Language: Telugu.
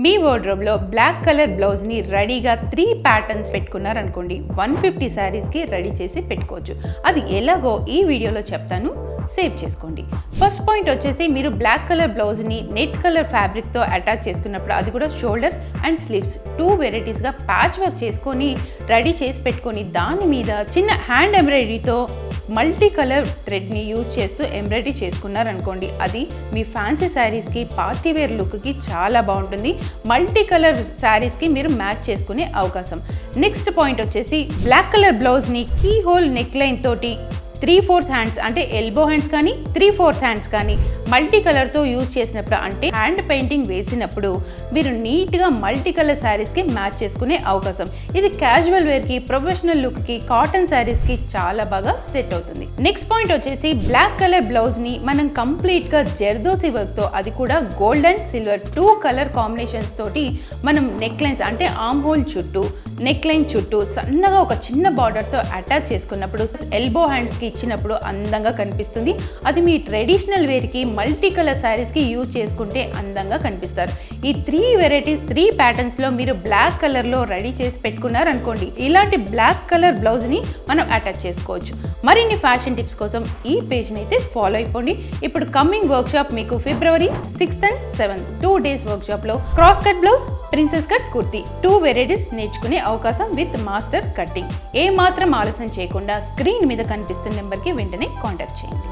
మీ వార్డ్రోబ్లో బ్లాక్ కలర్ బ్లౌజ్ని రెడీగా 3 ప్యాటర్న్స్ పెట్టుకున్నారనుకోండి 150 శారీస్కి రెడీ చేసి పెట్టుకోవచ్చు. అది ఎలాగో ఈ వీడియోలో చెప్తాను, సేవ్ చేసుకోండి. ఫస్ట్ పాయింట్ వచ్చేసి మీరు బ్లాక్ కలర్ బ్లౌజ్ని నెట్ కలర్ ఫ్యాబ్రిక్తో అటాచ్ చేసుకున్నప్పుడు అది కూడా షోల్డర్ అండ్ స్లీవ్స్ 2 వెరైటీస్గా ప్యాచ్ వర్క్ చేసుకొని రెడీ చేసి పెట్టుకొని దాని మీద చిన్న హ్యాండ్ ఎంబ్రాయిడరీతో మల్టీ కలర్ థ్రెడ్ని యూజ్ చేస్తూ ఎంబ్రాయిడరీ చేసుకున్నారనుకోండి అది మీ ఫ్యాన్సీ శారీస్కి పార్టీ వేర్ లుక్కి చాలా బాగుంటుంది. మల్టీ కలర్ శారీస్కి మీరు మ్యాచ్ చేసుకునే అవకాశం. నెక్స్ట్ పాయింట్ వచ్చేసి బ్లాక్ కలర్ బ్లౌజ్ని కీ హోల్ నెక్ లైన్ తోటి 3/4 హ్యాండ్స్ అంటే ఎల్బో హ్యాండ్స్ కానీ 3/4 హ్యాండ్స్ కానీ మల్టీ కలర్తో యూజ్ చేసినప్పుడు అంటే హ్యాండ్ పెయింటింగ్ వేసినప్పుడు మీరు నీట్గా మల్టీ కలర్ శారీస్కి మ్యాచ్ చేసుకునే అవకాశం. ఇది క్యాజువల్ వేర్కి, ప్రొఫెషనల్ లుక్కి, కాటన్ శారీస్కి చాలా బాగా సెట్ అవుతుంది. నెక్స్ట్ పాయింట్ వచ్చేసి బ్లాక్ కలర్ బ్లౌజ్ని మనం కంప్లీట్గా జర్దోసి వర్క్తో అది కూడా gold and silver 2 colour combinations తోటి మనం నెక్ లైన్స్ అంటే ఆర్మ్ హోల్ చుట్టూ నెక్ లైన్ చుట్టూ సన్నగా ఒక చిన్న బార్డర్తో అటాచ్ చేసుకున్నప్పుడు ఎల్బో హ్యాండ్స్కి ఇచ్చినప్పుడు అందంగా కనిపిస్తుంది. అది మీ ట్రెడిషనల్ వేర్కి మల్టీ కలర్ శారీస్కి యూజ్ చేసుకుంటే అందంగా కనిపిస్తారు. ఈ 3 వెరైటీస్ 3 ప్యాటర్న్స్లో మీరు బ్లాక్ కలర్లో రెడీ చేసి పెట్టుకున్నారనుకోండి ఇలాంటి బ్లాక్ కలర్ బ్లౌజ్ని మనం అటాచ్ చేసుకోవచ్చు. మరిన్ని ఫ్యాషన్ టిప్స్ కోసం ఈ పేజ్ని అయితే ఫాలో అయిపోండి. ఇప్పుడు కమింగ్ వర్క్షాప్ మీకు February 6th and 7th 2 days వర్క్షాప్లో cross cut blouse, princess cut kurti 2 varieties నేర్చుకునే అవకాశం విత్ మాస్టర్ కటింగ్. ఏ మాత్రం ఆలస్యం చేయకుండా స్క్రీన్ మీద కనిపిస్తున్న నెంబర్కి వెంటనే కాంటాక్ట్ చేయండి.